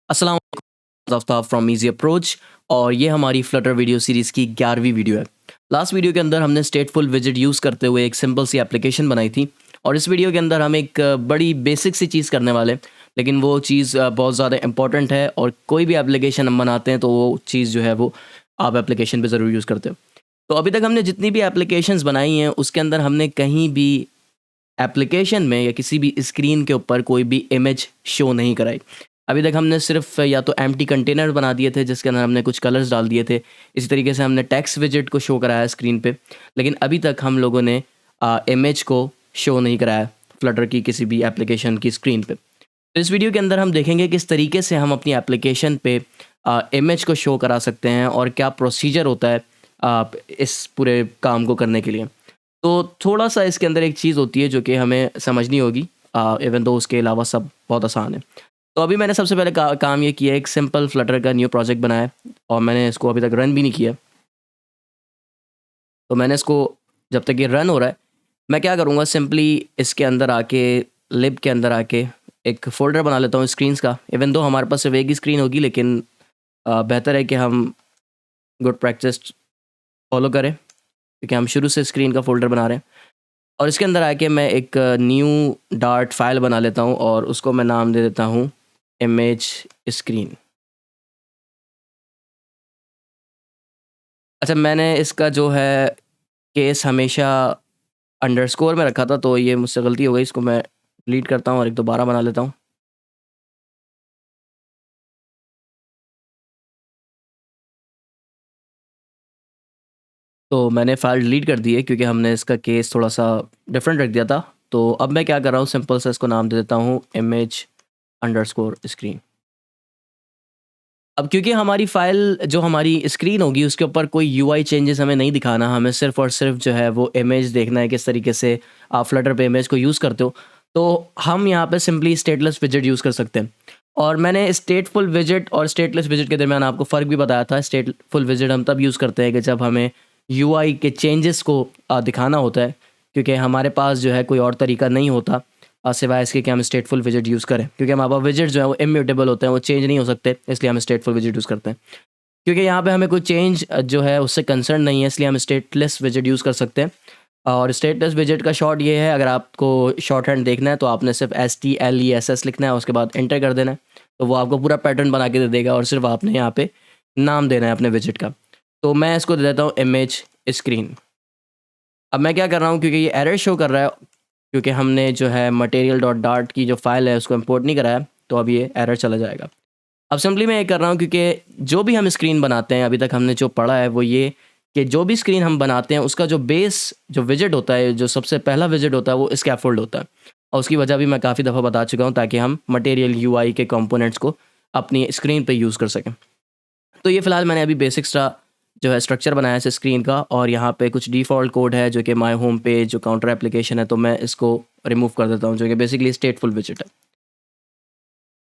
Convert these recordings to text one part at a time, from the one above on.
अस्सलाम Aftab from easy approach. और ये हमारी फ्लटर वीडियो सीरीज़ की 11वीं वीडियो है। लास्ट वीडियो के अंदर हमने स्टेटफुल विजिट यूज़ करते हुए एक सिंपल सी एप्लीकेशन बनाई थी, और इस वीडियो के अंदर हम एक बड़ी बेसिक सी चीज़ करने वाले हैं, लेकिन वो चीज़ बहुत ज़्यादा इंपॉर्टेंट है। और कोई भी एप्लीकेशन हम बनाते हैं तो वो चीज़ जो है वो आप एप्लीकेशन पे ज़रूर यूज़ करते हो। तो अभी तक हमने जितनी भी एप्लीकेशंस बनाई हैं उसके अंदर हमने कहीं भी एप्लीकेशन में या किसी भी स्क्रीन के ऊपर कोई भी इमेज शो नहीं कराई। अभी तक हमने सिर्फ या तो एम्प्टी कंटेनर बना दिए थे जिसके अंदर हमने कुछ कलर्स डाल दिए थे। इसी तरीके से हमने टेक्स्ट विजेट को शो कराया स्क्रीन पे, लेकिन अभी तक हम लोगों ने इमेज को शो नहीं कराया फ्लटर की किसी भी एप्लीकेशन की स्क्रीन पे। तो इस वीडियो के अंदर हम देखेंगे किस तरीके से हम अपनी एप्लीकेशन पे इमेज को शो करा सकते हैं और क्या प्रोसीजर होता है इस पूरे काम को करने के लिए। तो थोड़ा सा इसके अंदर एक चीज़ होती है जो कि हमें समझनी होगी, इवन दो उसके अलावा सब बहुत आसान है। तो अभी मैंने सबसे पहले काम ये किया है, एक सिंपल फ्लटर का न्यू प्रोजेक्ट बनाया है और मैंने इसको अभी तक रन भी नहीं किया। तो मैंने इसको, जब तक ये रन हो रहा है, मैं क्या करूँगा, सिंपली इसके अंदर आके लिब के अंदर आके एक फ़ोल्डर बना लेता हूँ स्क्रीन्स का। इवन दो हमारे पास सिर्फ एक ही स्क्रीन होगी, लेकिन बेहतर है कि हम गुड प्रैक्टिस फॉलो करें क्योंकि हम शुरू से स्क्रीन का फ़ोल्डर बना रहे हैं। और इसके अंदर आके मैं एक न्यू डार्ट फाइल बना लेता हूँ और उसको मैं नाम दे देता हूँ इमेज स्क्रीन। अच्छा, मैंने इसका जो है केस हमेशा अंडरस्कोर में रखा था, तो ये मुझसे गलती हो गई। इसको मैं डिलीट करता हूँ और एक दोबारा बना लेता हूँ। तो मैंने फाइल डिलीट कर दी है क्योंकि हमने इसका केस थोड़ा सा डिफरेंट रख दिया था। तो अब मैं क्या कर रहा हूँ, सिंपल सा इसको नाम दे देता हूँ इमेज अंडरस्कोर स्क्रीन। अब क्योंकि हमारी फ़ाइल जो हमारी स्क्रीन होगी उसके ऊपर कोई यूआई चेंजेस हमें नहीं दिखाना, हमें सिर्फ़ और सिर्फ जो है वो इमेज देखना है किस तरीके से आप फ्लटर पे इमेज को यूज़ करते हो। तो हम यहाँ पे सिंपली स्टेटलेस विजेट यूज़ कर सकते हैं। और मैंने स्टेटफुल विजेट और स्टेटलेस विजेट के दरमियान आपको फ़र्क भी बताया था। स्टेटफुल विजेट हम तब यूज़ करते हैं कि जब हमें यूआई के चेंजेस को दिखाना होता है, क्योंकि हमारे पास जो है कोई और तरीका नहीं होता सिवाय इसके कि हम स्टेटफुल विजेट यूज़ करें, क्योंकि हमारे पास विजेट जो है वो इम्यूटेबल होते हैं, वो चेंज नहीं हो सकते, इसलिए हम स्टेटफुल विजेट यूज़ करते हैं। क्योंकि यहाँ पे हमें कोई चेंज जो है उससे कंसर्न नहीं है, इसलिए हम स्टेटलेस विजेट यूज़ कर सकते हैं। और स्टेटलेस विजेट का शॉर्ट ये है, अगर आपको शॉर्ट हैंड देखना है तो आपने सिर्फ STLESS लिखना है, उसके बाद एंटर कर देना है, तो वो आपको पूरा पैटर्न बना के दे देगा और सिर्फ आपने यहाँ पे नाम देना है अपने विजेट का। तो मैं इसको दे देता हूँ इमेज स्क्रीन। अब मैं क्या कर रहा हूँ, क्योंकि ये एरर शो कर रहा है, क्योंकि हमने जो है मटेरियल डॉट डार्ट की जो फाइल है उसको इंपोर्ट नहीं कराया, तो अब ये एरर चला जाएगा। अब सिंपली मैं ये कर रहा हूँ क्योंकि जो भी हम स्क्रीन बनाते हैं, अभी तक हमने जो पढ़ा है वो ये कि जो भी स्क्रीन हम बनाते हैं उसका जो बेस जो विजेट होता है, जो सबसे पहला विजेट होता है, वो स्कैफोल्ड होता है। और उसकी वजह भी मैं काफ़ी दफ़ा बता चुका हूँ, ताकि हम मटेरियल यूआई के कंपोनेंट्स को अपनी स्क्रीन पे यूज़ कर सकें। तो ये फ़िलहाल मैंने अभी बेसिक सा जो है स्ट्रक्चर बनाया है स्क्रीन का, और यहाँ पे कुछ डिफ़ॉल्ट कोड है जो कि माय होम पेज जो काउंटर एप्लीकेशन है, तो मैं इसको रिमूव कर देता हूँ, जो कि बेसिकली स्टेटफुल विजेट है।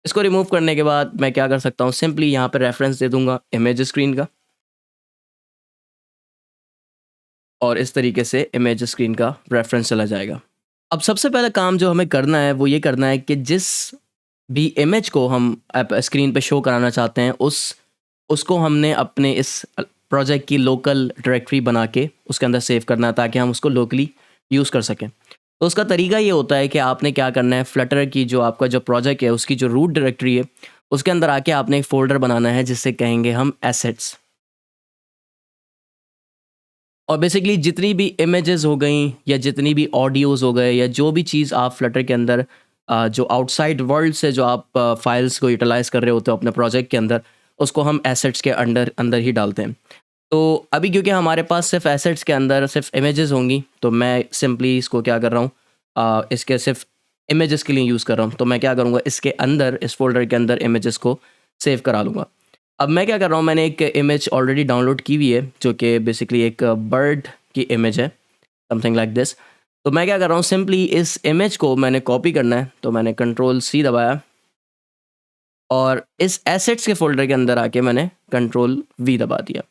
इसको रिमूव करने के बाद मैं क्या कर सकता हूँ, सिंपली यहाँ पे रेफरेंस दे दूंगा इमेज स्क्रीन का, और इस तरीके से इमेज स्क्रीन का रेफरेंस चला जाएगा। अब सबसे पहला काम जो हमें करना है वो ये करना है कि जिस भी इमेज को हम स्क्रीन पे शो कराना चाहते हैं उसको हमने अपने इस प्रोजेक्ट की लोकल डायरेक्टरी बना के उसके अंदर सेव करना है, ताकि हम उसको लोकली यूज़ कर सकें। तो उसका तरीका ये होता है कि आपने क्या करना है, फ्लटर की जो आपका जो प्रोजेक्ट है उसकी जो रूट डायरेक्टरी है उसके अंदर आके आपने एक फ़ोल्डर बनाना है जिससे कहेंगे हम एसेट्स। और बेसिकली जितनी भी इमेजेस हो गई या जितनी भी ऑडियोज़ हो गए या जो भी चीज़ आप फ्लटर के अंदर जो आउटसाइड वर्ल्ड से जो आप फाइल्स को यूटिलाइज़ कर रहे होते हो अपने प्रोजेक्ट के अंदर, उसको हम एसेट्स के अंदर अंदर ही डालते हैं। तो अभी क्योंकि हमारे पास सिर्फ एसेट्स के अंदर सिर्फ इमेजेस होंगी, तो मैं सिंपली इसको क्या कर रहा हूँ, इसके सिर्फ इमेजेस के लिए यूज़ कर रहा हूँ। तो मैं क्या करूँगा, इसके अंदर इस फोल्डर के अंदर इमेजेस को सेव करा लूँगा। अब मैं क्या कर रहा हूँ, मैंने एक इमेज ऑलरेडी डाउनलोड की हुई है जो कि बेसिकली एक बर्ड की इमेज है, समथिंग लाइक दिस। तो मैं क्या कर रहा हूँ, सिंपली इस इमेज को मैंने कॉपी करना है, तो मैंने Ctrl+C दबाया और इस एसेट्स के फोल्डर के अंदर आके मैंने Ctrl+V दबा दिया।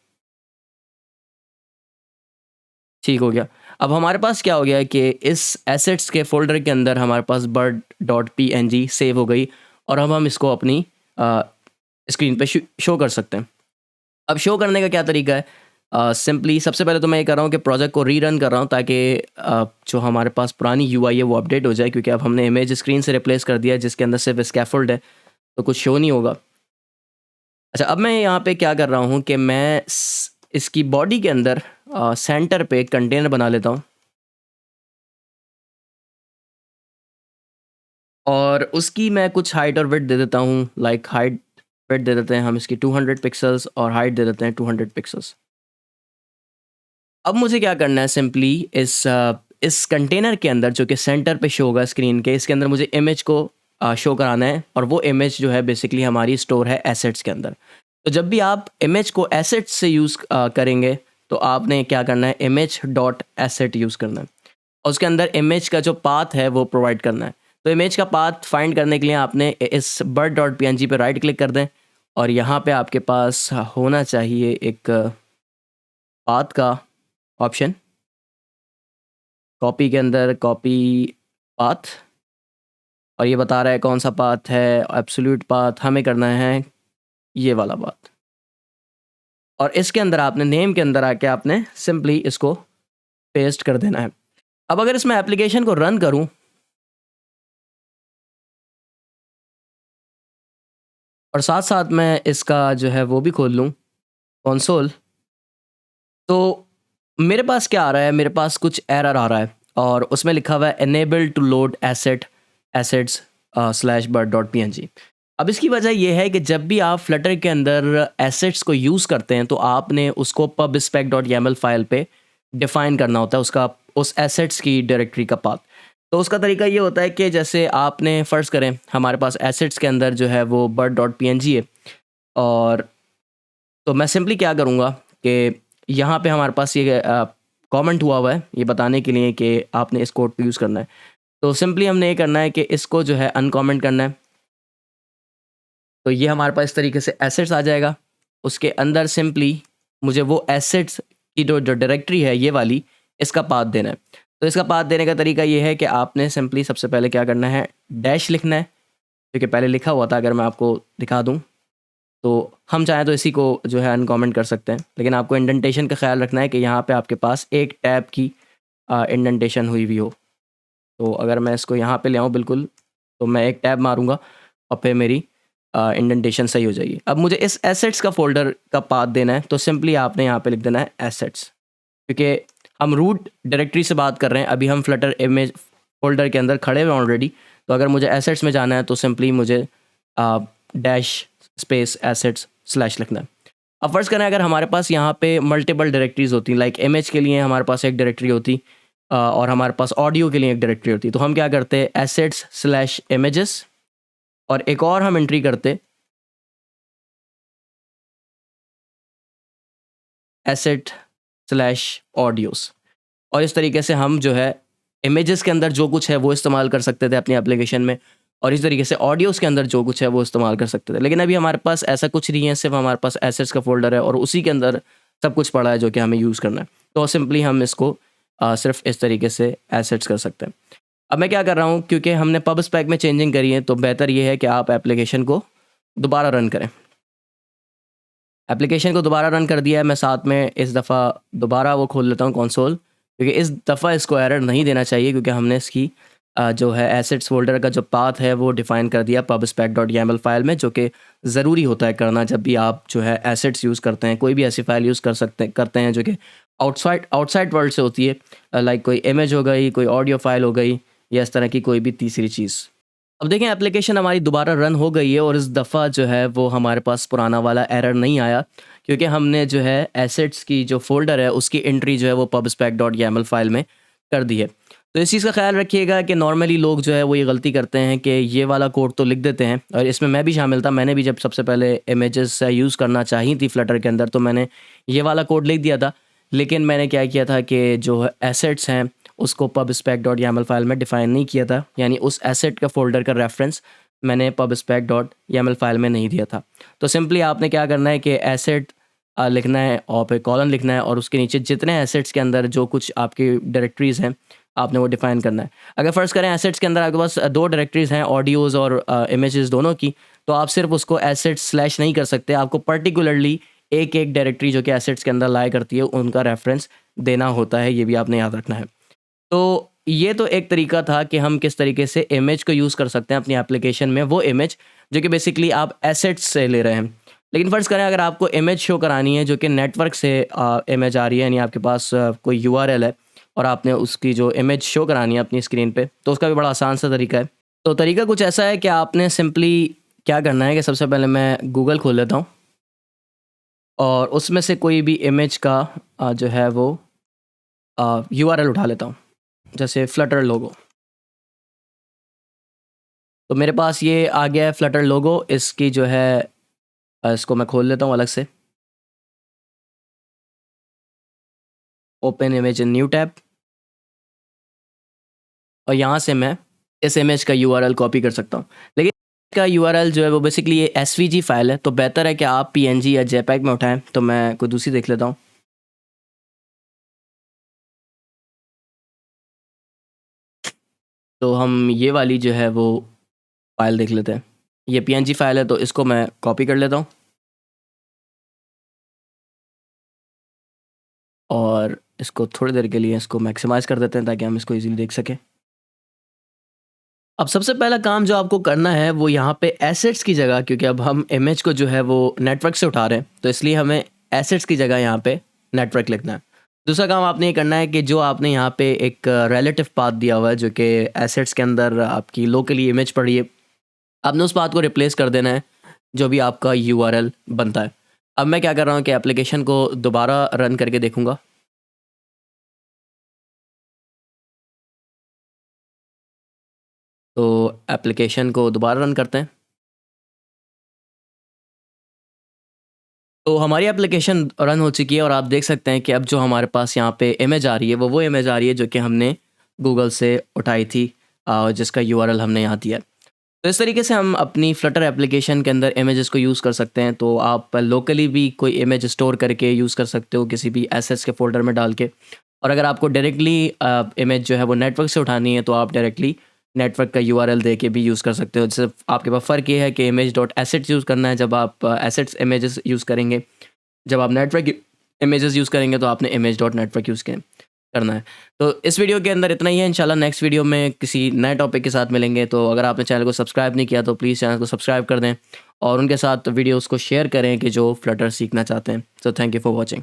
ठीक हो गया। अब हमारे पास क्या हो गया है कि इस एसेट्स के फ़ोल्डर के अंदर हमारे पास bird डॉट png सेव हो गई और अब हम इसको अपनी स्क्रीन पे शो कर सकते हैं। अब शो करने का क्या तरीका है? सिंपली सबसे पहले तो मैं ये कर रहा हूँ कि प्रोजेक्ट को रीरन कर रहा हूँ ताकि जो हमारे पास पुरानी यूआई है वो अपडेट हो जाए, क्योंकि अब हमने इमेज स्क्रीन से रिप्लेस कर दिया है जिसके अंदर सिर्फ स्कैफोल्ड है, तो कुछ शो नहीं होगा। अच्छा, अब मैं यहाँ पे क्या कर रहा हूँ कि मैं इसकी बॉडी के अंदर सेंटर पे एक कंटेनर बना लेता हूँ और उसकी मैं कुछ हाइट और विड्थ दे देता हूँ। लाइक हाइट विड्थ दे देते हैं हम इसकी 200 पिक्सल्स और हाइट दे देते हैं 200 पिक्सल्स। अब मुझे क्या करना है, सिंपली इस कंटेनर के अंदर जो कि सेंटर पे शो होगा स्क्रीन के, इसके अंदर मुझे इमेज को शो कराना है और वो इमेज जो है बेसिकली हमारी स्टोर है एसेट्स के अंदर। तो जब भी आप इमेज को एसेट्स से यूज़ करेंगे तो आपने क्या करना है, इमेज डॉट एसेट यूज़ करना है और उसके अंदर इमेज का जो पाथ है वो प्रोवाइड करना है। तो इमेज का पाथ फाइंड करने के लिए आपने इस bird डॉट png पे राइट क्लिक कर दें और यहाँ पे आपके पास होना चाहिए एक पाथ का ऑप्शन, कॉपी के अंदर कॉपी पाथ, और ये बता रहा है कौन सा पाथ है, एब्सोल्यूट पाथ। हमें करना है ये वाला पाथ और इसके अंदर आपने नेम के अंदर आके आपने सिंपली इसको पेस्ट कर देना है। अब अगर इसमें एप्लीकेशन को रन करूं और साथ साथ मैं इसका जो है वो भी खोल लूं कंसोल, तो मेरे पास क्या आ रहा है, मेरे पास कुछ एरर आ रहा है और उसमें लिखा हुआ है enable to load assets slash bird dot png। अब इसकी वजह ये है कि जब भी आप फ्लटर के अंदर एसेट्स को यूज़ करते हैं तो आपने उसको pubspec.yaml फाइल पे डिफ़ाइन करना होता है उसका, उस एसेट्स की डायरेक्टरी का पाथ। तो उसका तरीका ये होता है कि जैसे आपने फ़र्ज़ करें हमारे पास एसेट्स के अंदर जो है वो bird डॉट png है, और तो मैं सिंपली क्या करूँगा कि यहाँ पे हमारे पास ये कमेंट हुआ है ये बताने के लिए कि आपने इस कोड को यूज़ करना है। तो सिंपली हमने ये करना है कि इसको जो है अनकमेंट करना है। तो ये हमारे पास इस तरीके से एसेट्स आ जाएगा। उसके अंदर सिंपली मुझे वो एसेट्स की जो डायरेक्टरी है ये वाली, इसका पाथ देना है। तो इसका पाथ देने का तरीका ये है कि आपने सिंपली सबसे पहले क्या करना है, डैश लिखना है, क्योंकि पहले लिखा हुआ था। अगर मैं आपको दिखा दूँ तो हम चाहें तो इसी को जो है अनकमेंट कर सकते हैं, लेकिन आपको इंडेंटेशन का ख्याल रखना है कि यहाँ पे आपके पास एक टैब की इंडेंटेशन हुई हुई हो। तो अगर मैं इसको यहाँ पे ले आऊँ बिल्कुल, तो मैं एक टैब मारूंगा और फिर मेरी इंडेंटेशन सही हो जाएगी। अब मुझे इस एसेट्स का फोल्डर का पाथ देना है, तो सिंपली आपने यहाँ पे लिख देना है एसेट्स, क्योंकि हम रूट डायरेक्टरी से बात कर रहे हैं, अभी हम फ्लटर इमेज फोल्डर के अंदर खड़े हुए ऑलरेडी। तो अगर मुझे एसेट्स में जाना है तो सिंपली मुझे डैश स्पेस एसेट्स स्लैश लिखना है। अब फर्ज करें अगर हमारे पास यहाँ पे मल्टीपल डायरेक्टरीज होती, लाइक इमेज के लिए हमारे पास एक डायरेक्टरी होती और हमारे पास ऑडियो के लिए एक डायरेक्टरी होती, तो हम क्या करते हैं, एसेट्स स्लैश इमेजेस और एक और हम एंट्री करते एसेट स्लैश ऑडियोस, और इस तरीके से हम जो है इमेजेस के अंदर जो कुछ है वो इस्तेमाल कर सकते थे अपनी एप्लीकेशन में, और इस तरीके से ऑडियोस के अंदर जो कुछ है वो इस्तेमाल कर सकते थे। लेकिन अभी हमारे पास ऐसा कुछ नहीं है, सिर्फ हमारे पास एसेट्स का फोल्डर है और उसी के अंदर सब कुछ पड़ा है जो कि हमें यूज़ करना है। तो सिंपली हम इसको सिर्फ इस तरीके से एसेट्स कर सकते हैं। अब मैं क्या कर रहा हूँ, क्योंकि हमने पब स्पेक में चेंजिंग करी है तो बेहतर ये है कि आप एप्लीकेशन को दोबारा रन करें। एप्लीकेशन को दोबारा रन कर दिया है, मैं साथ में इस दफ़ा दोबारा वो खोल लेता हूँ कंसोल, क्योंकि इस दफ़ा इसको एरर नहीं देना चाहिए, क्योंकि हमने इसकी जो है एसेट्स फोल्डर का जो पाथ है वो डिफ़ाइन कर दिया pubspec.yaml फाइल में, जो कि ज़रूरी होता है करना जब भी आप जो है एसेट्स यूज़ करते हैं। कोई भी ऐसी फाइल यूज़ करते हैं जो कि आउटसाइड वर्ल्ड से होती है, लाइक कोई इमेज हो गई, कोई ऑडियो फाइल हो गई, या इस तरह की कोई भी तीसरी चीज़। अब देखें एप्लीकेशन हमारी दोबारा रन हो गई है और इस दफ़ा जो है वो हमारे पास पुराना वाला एरर नहीं आया, क्योंकि हमने जो है एसेट्स की जो फोल्डर है उसकी एंट्री जो है वो pubspec.yaml फाइल में कर दी है। तो इस चीज़ का ख्याल रखिएगा कि नॉर्मली लोग जो है वो ये गलती करते हैं कि ये वाला कोड तो लिख देते हैं, और इसमें मैं भी शामिल था। मैंने भी जब सबसे पहले इमेजेस यूज़ करना चाहिए थी फ्लटर के अंदर तो मैंने ये वाला कोड लिख दिया था, लेकिन मैंने क्या किया था कि जो एसेट्स हैं उसको pubspec.yaml फाइल में डिफ़ाइन नहीं किया था, यानी उस एसेट का फोल्डर का रेफरेंस मैंने pubspec.yaml फाइल में नहीं दिया था। तो सिंपली आपने क्या करना है कि एसेट लिखना है और फिर कॉलन लिखना है और उसके नीचे जितने एसेट्स के अंदर जो कुछ आपकी डायरेक्टरीज़ हैं, आपने वो डिफ़ाइन करना है। अगर फ़र्ज़ करें एसेट्स के अंदर आपके पास 2 डायरेक्टरीज़ हैं, ऑडियोज़ और इमेजेस दोनों की, तो आप सिर्फ़ उसको एसेट्स स्लैश नहीं कर सकते, आपको पर्टिकुलरली एक-एक डायरेक्टरी जो कि एसेट्स के अंदर लाया करती है, उनका रेफ़रेंस देना होता है, ये भी आपने याद रखना है। तो ये तो एक तरीका था कि हम किस तरीके से इमेज को यूज़ कर सकते हैं अपनी एप्लीकेशन में, वो इमेज जो कि बेसिकली आप एसेट्स से ले रहे हैं। लेकिन फ़र्ज़ करें अगर आपको इमेज शो करानी है जो कि नेटवर्क से इमेज आ रही है, यानी आपके पास कोई यूआरएल है और आपने उसकी जो इमेज शो करानी है अपनी स्क्रीन पे, तो उसका भी बड़ा आसान सा तरीका है। तो तरीका कुछ ऐसा है कि आपने सिंपली क्या करना है कि सबसे पहले मैं गूगल खोल लेता हूँ और उसमें से कोई भी इमेज का जो है वो यूआरएल उठा लेता हूँ, जैसे फ्लटर लोगो। तो मेरे पास ये आ गया है फ्लटर लोगो, इसकी जो है इसको मैं खोल लेता हूँ अलग से। Open image in new tab और यहाँ से मैं इस इमेज का यूआरएल कॉपी कर सकता हूँ। लेकिन इसका यूआरएल जो है वो बेसिकली ये एसवीजी फाइल है, तो बेहतर है कि आप पीएनजी या जेपीईजी में उठाएं। तो मैं कोई दूसरी देख लेता हूँ। तो हम ये वाली जो है वो फाइल देख लेते हैं। ये पीएनजी फाइल है, तो इसको मैं कॉपी कर लेता हूँ और इसको थोड़ी देर के लिए इसको मैक्सिमाइज़ कर देते हैं ताकि हम इसको ईज़िली देख सकें। अब सबसे पहला काम जो आपको करना है वो यहाँ पे एसेट्स की जगह, क्योंकि अब हम इमेज को जो है वो नेटवर्क से उठा रहे हैं, तो इसलिए हमें एसेट्स की जगह यहाँ पे नेटवर्क लिखना है। दूसरा काम आपने ये करना है कि जो आपने यहाँ पे एक रिलेटिव पाथ दिया हुआ है जो कि एसेट्स के अंदर आपकी लोकली इमेज पड़ी है, आपने उस पाथ को रिप्लेस कर देना है जो भी आपका यूआरएल बनता है। अब मैं क्या कर रहा हूँ कि एप्लीकेशन को दोबारा रन करके देखूँगा। तो एप्लीकेशन को दोबारा रन करते हैं। तो हमारी एप्लीकेशन रन हो चुकी है और आप देख सकते हैं कि अब जो हमारे पास यहाँ पे इमेज आ रही है वो इमेज आ रही है जो कि हमने गूगल से उठाई थी, जिसका यूआरएल हमने यहाँ दिया है। तो इस तरीके से हम अपनी फ्लटर एप्लीकेशन के अंदर इमेजेस को यूज़ कर सकते हैं। तो आप लोकली भी कोई इमेज स्टोर करके यूज़ कर सकते हो किसी भी एसेट्स के फ़ोल्डर में डाल के। और अगर आपको डायरेक्टली इमेज जो है वो नेटवर्क से उठानी है तो आप डायरेक्टली नेटवर्क का यूआरएल दे के भी यूज़ कर सकते हो। जैसे आपके पास फ़र्क ये है कि इमेज डॉट एसेट्स यूज़ करना है जब आप एसेट्स इमेजेस यूज़ करेंगे। जब आप नेटवर्क इमेजेस यूज़ करेंगे तो आपने इमेज डॉट नेटवर्क यूज़ करना है। तो इस वीडियो के अंदर इतना ही है। इंशाल्लाह नेक्स्ट वीडियो में किसी नए टॉपिक के साथ मिलेंगे। तो अगर आपने चैनल को सब्सक्राइब नहीं किया तो प्लीज़ चैनल को सब्सक्राइब कर दें और उनके साथ वीडियोज़ को शेयर करें कि जो फ्लटर सीखना चाहते हैं। So thank you for watching.